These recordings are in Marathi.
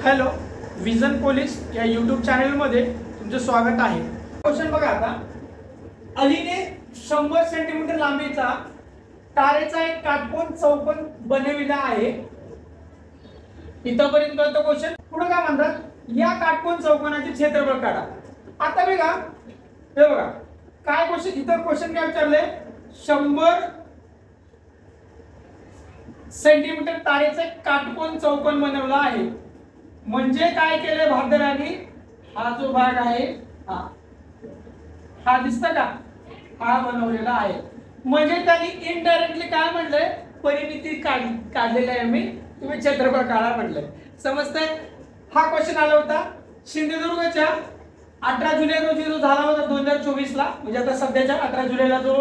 हॅलो, विजन पोलीस या यूट्यूब चॅनलमध्ये तुमचं स्वागत आहे। क्वेश्चन बघा आता, अलीने 100 सेंटीमीटर लांबीचा तारेचा एक काटकोन चौकोन बनविला आहे। इथपर्यंत कळतं क्वेश्चन। पुढे काय म्हणतात, या काटकोन चौकोनाचे क्षेत्रफळ काढा। आता बघा, हे बघा काय क्वेश्चन, इथं क्वेश्चन काय विचारले, 100 सेंटीमीटर तारेचा एक काटकोन चौकोन बनवला आहे। म्हणजे काय केले भारतीयांनी, हा जो भाग आहे हा दिसतं का, हा बनवलेला आहे। म्हणजे त्यांनी इनडायरेक्टली काय म्हणलंय, परिमिती काढलेली आहे मी, तुम्ही क्षेत्रफळ काढा म्हणलंय। समजतंय? हा क्वेश्चन आला होता सिंधुदुर्गच्या 18 जुलै रोजी जो झाला होता 2024 ला, म्हणजे आता सध्याच्या 18 जुलैला जो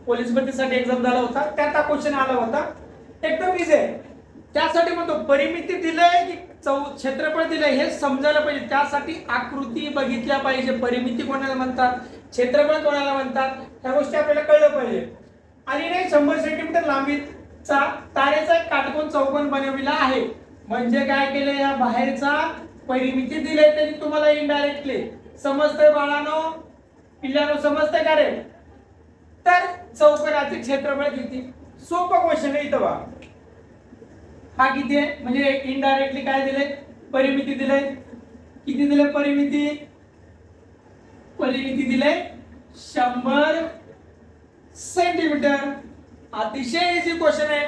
पोलीस भरतीसाठी एक्झाम झाला होता त्यात हा क्वेश्चन आला होता। एकदम इझी आहे। त्यासाठी म्हणतो परिमिती दिलंय की क्षेत्रफळ दिलंय हे समजायला पाहिजे, त्यासाठी आकृती बघितल्या पाहिजे। परिमिती कोणाला म्हणतात, क्षेत्रफळ कोणाला म्हणतात, ह्या गोष्टी आपल्याला कळलं पाहिजे। आणि नाही 100 सेंटीमीटर लांबीचा तारेचा एक काटकोन चौकोन बनविला आहे। म्हणजे काय केलं, या बाहेरचा परिमिती दिले तरी तुम्हाला इनडायरेक्टली समजतंय बाळांनो, पिल्लांनो, समजतंय का रे? तर चौकोनाचे क्षेत्रफळ किती, सोपा क्वेश्चन आहे। इथं बघा हा किती आहे, म्हणजे इनडायरेक्टली काय दिले, परिमिती दिले। किती दिले परिमिती, दिले 100 सेंटीमीटर। अतिशय इझी क्वेश्चन आहे,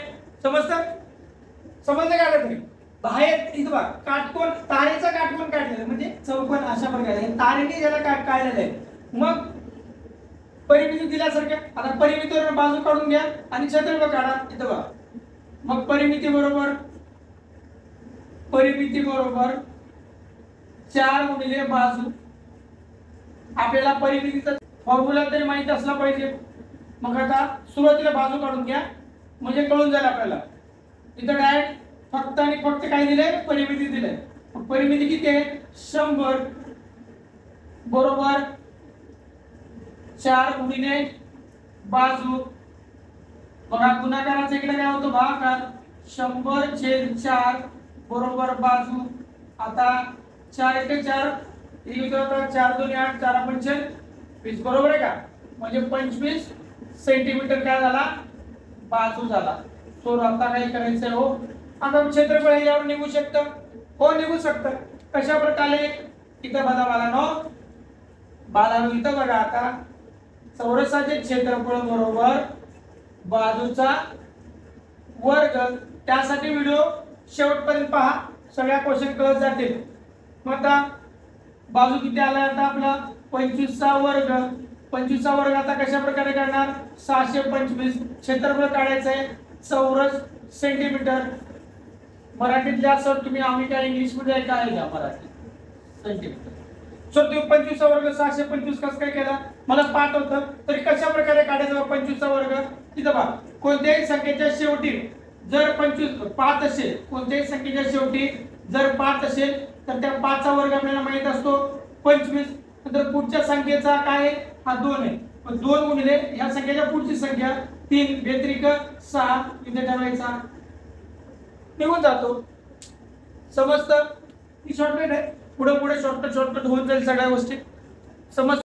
समजलं का तुम्ही? बाहेर इथं बघा काटकोन, तारेचा काटकोन काढलेला म्हणजे चौकोन अशा प्रकारे तारेने ज्याला काढलेलं आहे, मग परिमिती दिल्यासारख्या। आता परिमितीवर बाजू काढून घ्या आणि क्षेत्रफळ काढा। इथं बघा, मग परिमिती बरोबर 4 गुणिले बाजू। आपल्याला परिमितीचा फॉर्म्युला तरी माहिती असला पाहिजे। मग आता सुरुवातीला बाजू काढून घ्या म्हणजे कळून जाईल आपल्याला। इथं डायरेक्ट फक्त आणि फक्त काय दिलंय, परिमिती दिलंय। परिमिती किती आहे, 100 बरोबर 4 गुणिले बाजू। बघा गुणाकाराचा इकडे काय होतो, भागाकार। 100/4 बरोबर बाजू। आता 4 × 4 4 2 8 4 पंचे 20 बरोबर आहे का, म्हणजे 25 सेंटीमीटर काय झाला, बाजू झाला। तो आता काय करायचंय हो, आता क्षेत्रफळ यावर निघू शकतं, हो निघू शकतं। कशा प्रकारे, इथं बघा बाळांनो, इथं बघा आता चौरसाचे क्षेत्रफळ बरोबर बाजूचा वर्ग। त्यासाठी व्हिडिओ शेवटपर्यंत पहा, सगळ्या क्वेश्चन कळत जातील। मग आता बाजू किती आला, आता आपला 25 चा वर्ग। 25 चा वर्ग आता कशा प्रकारे काढणार, 625। क्षेत्रफळ काढायचं आहे चौरस सेंटीमीटर। मराठीतले असं तुम्ही, आम्ही काय इंग्लिश मध्ये काय घ्या, मराठी सेंटीमीटर। सो तुम्ही 25 चा वर्ग 625 कसं काय केला, मला पाठ होतं, तरी कशा प्रकारे काढायचा 25 चा वर्ग। तिथं पहा, कोणत्याही संख्येच्या शेवटी जर 5 असेल, कोणत्याही संख्येच्या शेवटी जर 5 असेल तर त्या 5 चा वर्ग आपल्याला माहित असतो 25। नंतर पुढच्या संख्येचा काय आहे, हा 2 आहे, मग 2 गुणिले ह्या संख्येच्या पुढची संख्या 3 व्यतिरिक्त 6 इथे ठेवायचा, निघून जातो। समजतं? ही शॉर्टकट आहे, पुढे शॉर्टकट होऊन जाईल सगळ्या गोष्टी। समज